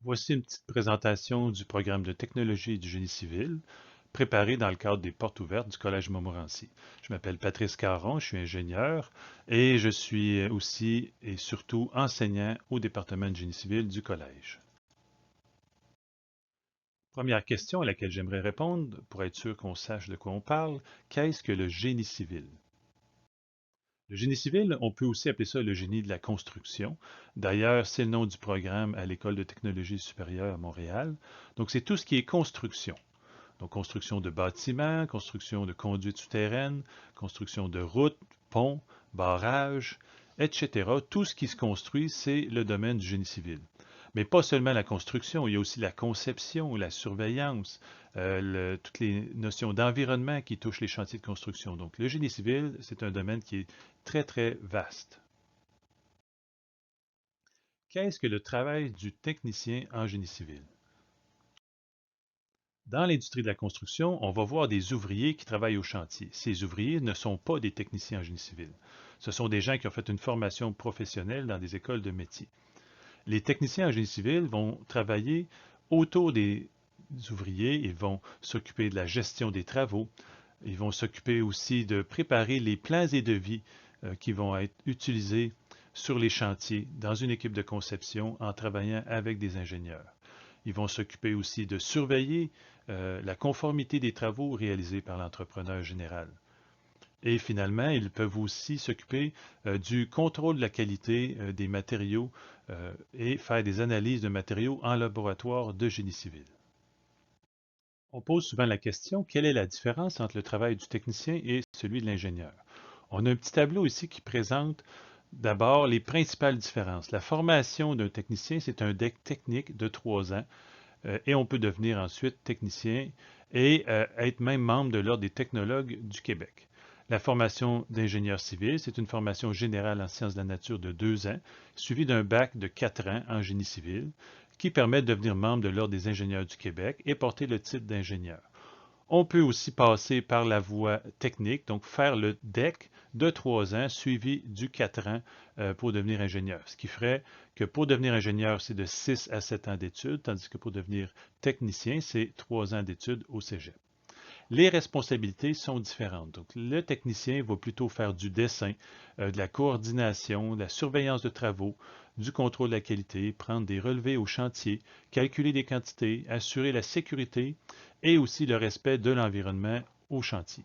Voici une petite présentation du programme de technologie du génie civil, préparé dans le cadre des portes ouvertes du Collège Montmorency. Je m'appelle Patrice Caron, je suis ingénieur et je suis aussi et surtout enseignant au département de génie civil du Collège. Première question à laquelle j'aimerais répondre, pour être sûr qu'on sache de quoi on parle, qu'est-ce que le génie civil? Le génie civil, on peut aussi appeler ça le génie de la construction. D'ailleurs, c'est le nom du programme à l'École de technologie supérieure à Montréal. Donc, c'est tout ce qui est construction. Donc, construction de bâtiments, construction de conduites souterraines, construction de routes, ponts, barrages, etc. Tout ce qui se construit, c'est le domaine du génie civil. Mais pas seulement la construction, il y a aussi la conception, la surveillance, toutes les notions d'environnement qui touchent les chantiers de construction. Donc, le génie civil, c'est un domaine qui est très, très vaste. Qu'est-ce que le travail du technicien en génie civil? Dans l'industrie de la construction, on va voir des ouvriers qui travaillent au chantier. Ces ouvriers ne sont pas des techniciens en génie civil. Ce sont des gens qui ont fait une formation professionnelle dans des écoles de métier. Les techniciens en génie civil vont travailler autour des ouvriers, ils vont s'occuper de la gestion des travaux, ils vont s'occuper aussi de préparer les plans et devis qui vont être utilisés sur les chantiers dans une équipe de conception en travaillant avec des ingénieurs. Ils vont s'occuper aussi de surveiller la conformité des travaux réalisés par l'entrepreneur général. Et finalement, ils peuvent aussi s'occuper du contrôle de la qualité des matériaux et faire des analyses de matériaux en laboratoire de génie civil. On pose souvent la question, quelle est la différence entre le travail du technicien et celui de l'ingénieur? On a un petit tableau ici qui présente d'abord les principales différences. La formation d'un technicien, c'est un deck technique de 3 ans et on peut devenir ensuite technicien et être même membre de l'Ordre des technologues du Québec. La formation d'ingénieur civil, c'est une formation générale en sciences de la nature de 2 ans, suivie d'un bac de 4 ans en génie civil, qui permet de devenir membre de l'Ordre des ingénieurs du Québec et porter le titre d'ingénieur. On peut aussi passer par la voie technique, donc faire le DEC de 3 ans suivi du 4 ans pour devenir ingénieur. Ce qui ferait que pour devenir ingénieur, c'est de 6 à 7 ans d'études, tandis que pour devenir technicien, c'est 3 ans d'études au cégep. Les responsabilités sont différentes. Donc, le technicien va plutôt faire du dessin, de la coordination, de la surveillance de travaux, du contrôle de la qualité, prendre des relevés au chantier, calculer des quantités, assurer la sécurité et aussi le respect de l'environnement au chantier.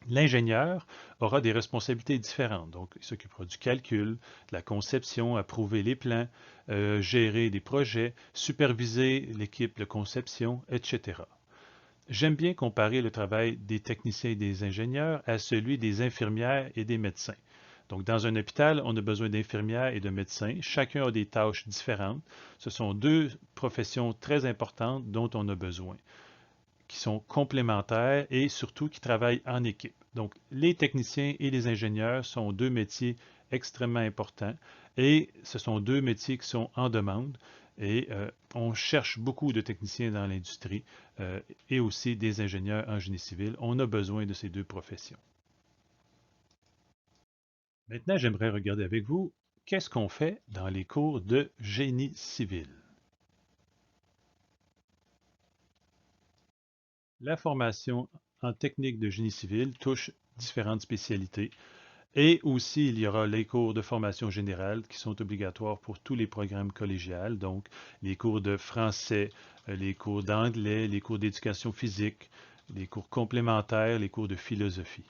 L'ingénieur aura des responsabilités différentes, donc il s'occupera du calcul, de la conception, approuver les plans, gérer des projets, superviser l'équipe de conception, etc. J'aime bien comparer le travail des techniciens et des ingénieurs à celui des infirmières et des médecins. Donc, dans un hôpital, on a besoin d'infirmières et de médecins. Chacun a des tâches différentes. Ce sont deux professions très importantes dont on a besoin, qui sont complémentaires et surtout qui travaillent en équipe. Donc, les techniciens et les ingénieurs sont deux métiers extrêmement importants et ce sont deux métiers qui sont en demande et on cherche beaucoup de techniciens dans l'industrie et aussi des ingénieurs en génie civil. On a besoin de ces deux professions. Maintenant, j'aimerais regarder avec vous qu'est-ce qu'on fait dans les cours de génie civil. La formation en technique de génie civil touche différentes spécialités. Et aussi, il y aura les cours de formation générale qui sont obligatoires pour tous les programmes collégiales, donc les cours de français, les cours d'anglais, les cours d'éducation physique, les cours complémentaires, les cours de philosophie.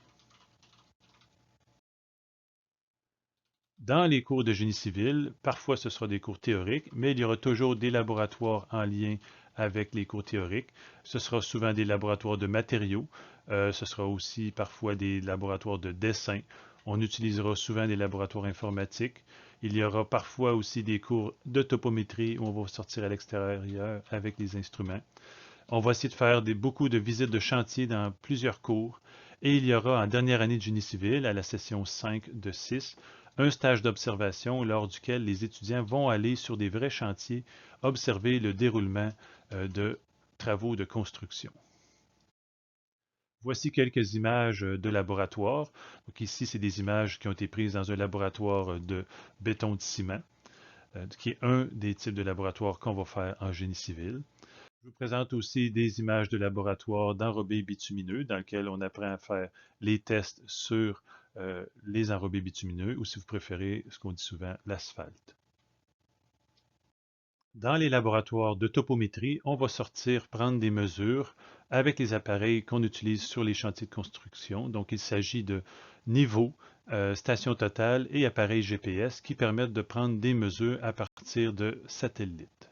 Dans les cours de génie civil, parfois ce sera des cours théoriques, mais il y aura toujours des laboratoires en lien avec les cours théoriques. Ce sera souvent des laboratoires de matériaux, ce sera aussi parfois des laboratoires de dessin. On utilisera souvent des laboratoires informatiques. Il y aura parfois aussi des cours de topométrie où on va sortir à l'extérieur avec les instruments. On va essayer de faire beaucoup de visites de chantier dans plusieurs cours. Et il y aura en dernière année de génie civil, à la session 5 de 6, un stage d'observation lors duquel les étudiants vont aller sur des vrais chantiers observer le déroulement de travaux de construction. Voici quelques images de laboratoire. Donc ici, c'est des images qui ont été prises dans un laboratoire de béton de ciment. qui est un des types de laboratoire qu'on va faire en génie civil. Je vous présente aussi des images de laboratoire d'enrobés bitumineux dans lequel on apprend à faire les tests sur les enrobés bitumineux ou si vous préférez ce qu'on dit souvent l'asphalte. Dans les laboratoires de topométrie, on va sortir prendre des mesures avec les appareils qu'on utilise sur les chantiers de construction. Donc il s'agit de niveaux, stations totales et appareils GPS qui permettent de prendre des mesures à partir de satellites.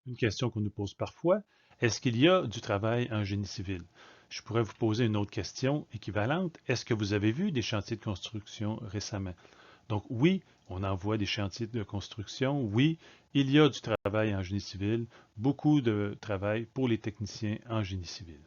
Une question qu'on nous pose parfois, est-ce qu'il y a du travail en génie civil? Je pourrais vous poser une autre question équivalente. Est-ce que vous avez vu des chantiers de construction récemment? Donc oui, on en voit des chantiers de construction. Oui, il y a du travail en génie civil, beaucoup de travail pour les techniciens en génie civil.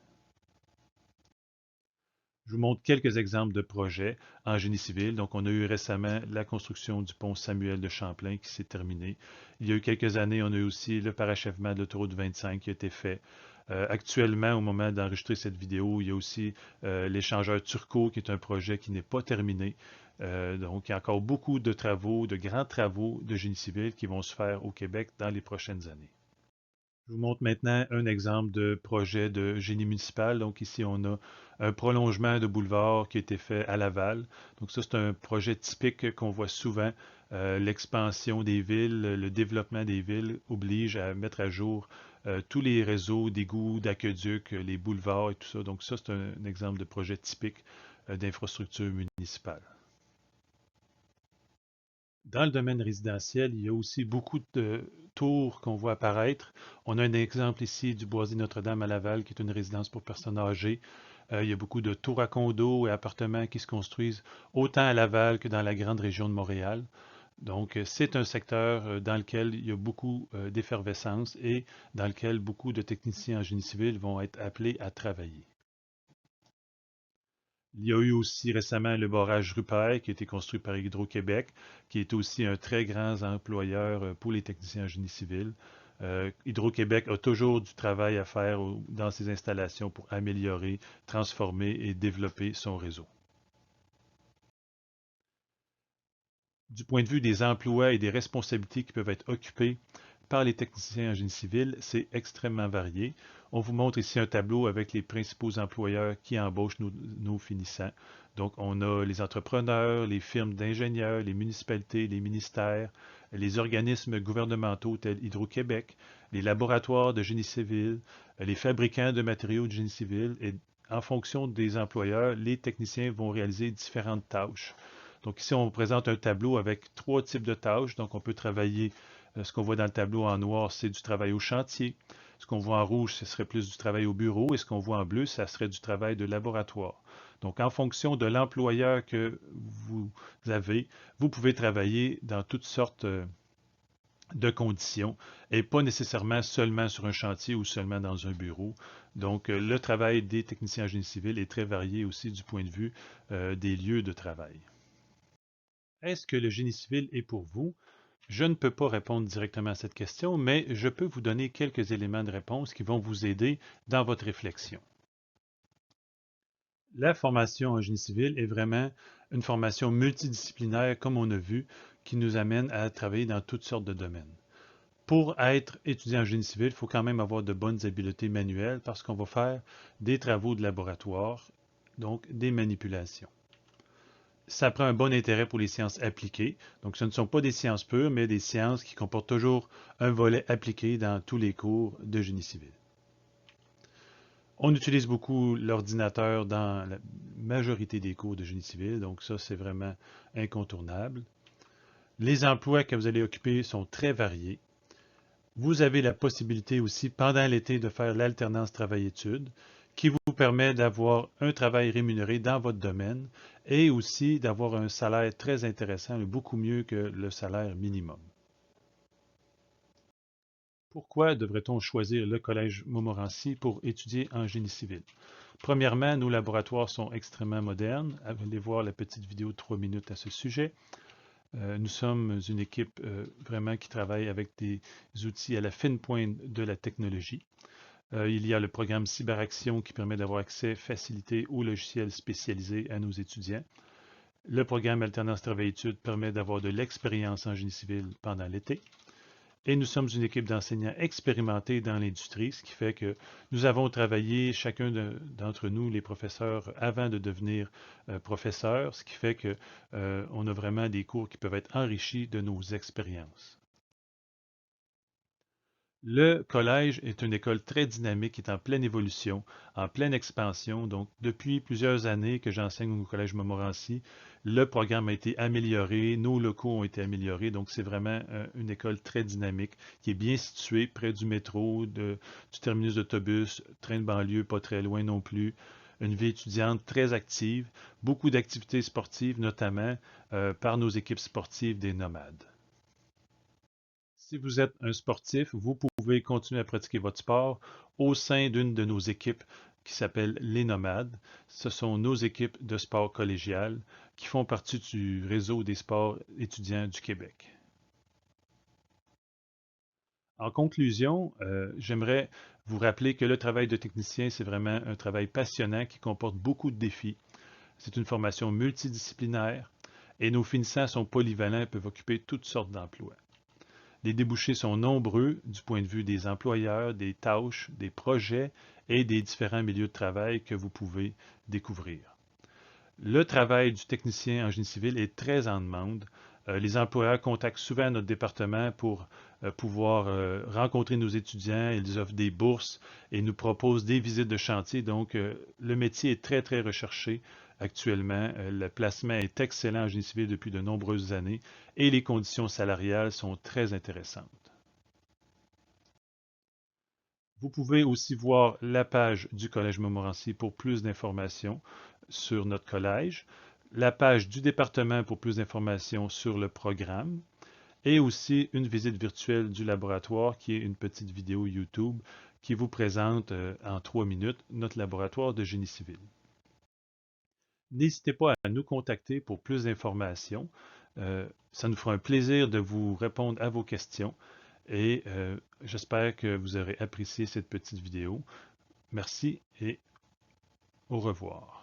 Je vous montre quelques exemples de projets en génie civil. Donc, on a eu récemment la construction du pont Samuel de Champlain qui s'est terminé. Il y a eu quelques années, on a eu aussi le parachèvement de l'autoroute 25 qui a été fait. Actuellement, au moment d'enregistrer cette vidéo, il y a aussi l'échangeur Turco qui est un projet qui n'est pas terminé. Donc, il y a encore beaucoup de travaux, de grands travaux de génie civil qui vont se faire au Québec dans les prochaines années. Je vous montre maintenant un exemple de projet de génie municipal. Donc ici, on a un prolongement de boulevard qui a été fait à Laval. Donc ça, c'est un projet typique qu'on voit souvent. L'expansion des villes, le développement des villes oblige à mettre à jour tous les réseaux d'égouts, d'aqueducs, les boulevards et tout ça. Donc ça, c'est un exemple de projet typique d'infrastructure municipale. Dans le domaine résidentiel, il y a aussi beaucoup de tours qu'on voit apparaître. On a un exemple ici du Boisé Notre-Dame à Laval, qui est une résidence pour personnes âgées. Il y a beaucoup de tours à condos et appartements qui se construisent autant à Laval que dans la grande région de Montréal. Donc, c'est un secteur dans lequel il y a beaucoup d'effervescence et dans lequel beaucoup de techniciens en génie civil vont être appelés à travailler. Il y a eu aussi récemment le barrage Rupert qui a été construit par Hydro-Québec, qui est aussi un très grand employeur pour les techniciens en génie civil. Hydro-Québec a toujours du travail à faire dans ses installations pour améliorer, transformer et développer son réseau. Du point de vue des emplois et des responsabilités qui peuvent être occupées par les techniciens en génie civil, c'est extrêmement varié. On vous montre ici un tableau avec les principaux employeurs qui embauchent nos finissants. Donc, on a les entrepreneurs, les firmes d'ingénieurs, les municipalités, les ministères, les organismes gouvernementaux tels Hydro-Québec, les laboratoires de génie civil, les fabricants de matériaux de génie civil. Et en fonction des employeurs, les techniciens vont réaliser différentes tâches. Donc ici, on vous présente un tableau avec trois types de tâches. Donc on peut travailler, ce qu'on voit dans le tableau en noir, c'est du travail au chantier. Ce qu'on voit en rouge, ce serait plus du travail au bureau. Et ce qu'on voit en bleu, ça serait du travail de laboratoire. Donc en fonction de l'employeur que vous avez, vous pouvez travailler dans toutes sortes de conditions et pas nécessairement seulement sur un chantier ou seulement dans un bureau. Donc le travail des techniciens en génie civil est très varié aussi du point de vue des lieux de travail. Est-ce que le génie civil est pour vous? Je ne peux pas répondre directement à cette question, mais je peux vous donner quelques éléments de réponse qui vont vous aider dans votre réflexion. La formation en génie civil est vraiment une formation multidisciplinaire, comme on a vu, qui nous amène à travailler dans toutes sortes de domaines. Pour être étudiant en génie civil, il faut quand même avoir de bonnes habiletés manuelles parce qu'on va faire des travaux de laboratoire, donc des manipulations. Ça prend un bon intérêt pour les sciences appliquées. Donc, ce ne sont pas des sciences pures, mais des sciences qui comportent toujours un volet appliqué dans tous les cours de génie civil. On utilise beaucoup l'ordinateur dans la majorité des cours de génie civil, donc ça, c'est vraiment incontournable. Les emplois que vous allez occuper sont très variés. Vous avez la possibilité aussi, pendant l'été, de faire l'alternance travail-études, qui vous permet d'avoir un travail rémunéré dans votre domaine et aussi d'avoir un salaire très intéressant, beaucoup mieux que le salaire minimum. Pourquoi devrait-on choisir le Collège Montmorency pour étudier en génie civil? Premièrement, nos laboratoires sont extrêmement modernes. Allez voir la petite vidéo de 3 minutes à ce sujet. Nous sommes une équipe vraiment qui travaille avec des outils à la fine pointe de la technologie. Il y a le programme Cyberaction qui permet d'avoir accès facilité aux logiciels spécialisés à nos étudiants. Le programme Alternance Travail-Études permet d'avoir de l'expérience en génie civil pendant l'été. Et nous sommes une équipe d'enseignants expérimentés dans l'industrie, ce qui fait que nous avons travaillé, chacun d'entre nous, les professeurs, avant de devenir professeurs, ce qui fait que on a vraiment des cours qui peuvent être enrichis de nos expériences. Le collège est une école très dynamique qui est en pleine évolution, en pleine expansion. Donc, depuis plusieurs années que j'enseigne au Collège Montmorency, le programme a été amélioré, nos locaux ont été améliorés. Donc, c'est vraiment une école très dynamique qui est bien située près du métro, du terminus d'autobus, train de banlieue pas très loin non plus. Une vie étudiante très active, beaucoup d'activités sportives, notamment par nos équipes sportives des Nomades. Si vous êtes un sportif, vous pouvez continuer à pratiquer votre sport au sein d'une de nos équipes qui s'appelle les Nomades. Ce sont nos équipes de sport collégial qui font partie du réseau des sports étudiants du Québec. En conclusion, j'aimerais vous rappeler que le travail de technicien, c'est vraiment un travail passionnant qui comporte beaucoup de défis. C'est une formation multidisciplinaire et nos finissants sont polyvalents et peuvent occuper toutes sortes d'emplois. Les débouchés sont nombreux du point de vue des employeurs, des tâches, des projets et des différents milieux de travail que vous pouvez découvrir. Le travail du technicien en génie civil est très en demande. Les employeurs contactent souvent notre département pour pouvoir rencontrer nos étudiants. Ils offrent des bourses et nous proposent des visites de chantier. Donc, le métier est très, très recherché actuellement. Le placement est excellent en génie civil depuis de nombreuses années et les conditions salariales sont très intéressantes. Vous pouvez aussi voir la page du Collège Montmorency pour plus d'informations sur notre collège, la page du département pour plus d'informations sur le programme et aussi une visite virtuelle du laboratoire qui est une petite vidéo YouTube qui vous présente en 3 minutes notre laboratoire de génie civil. N'hésitez pas à nous contacter pour plus d'informations. Ça nous fera un plaisir de vous répondre à vos questions et j'espère que vous aurez apprécié cette petite vidéo. Merci et au revoir.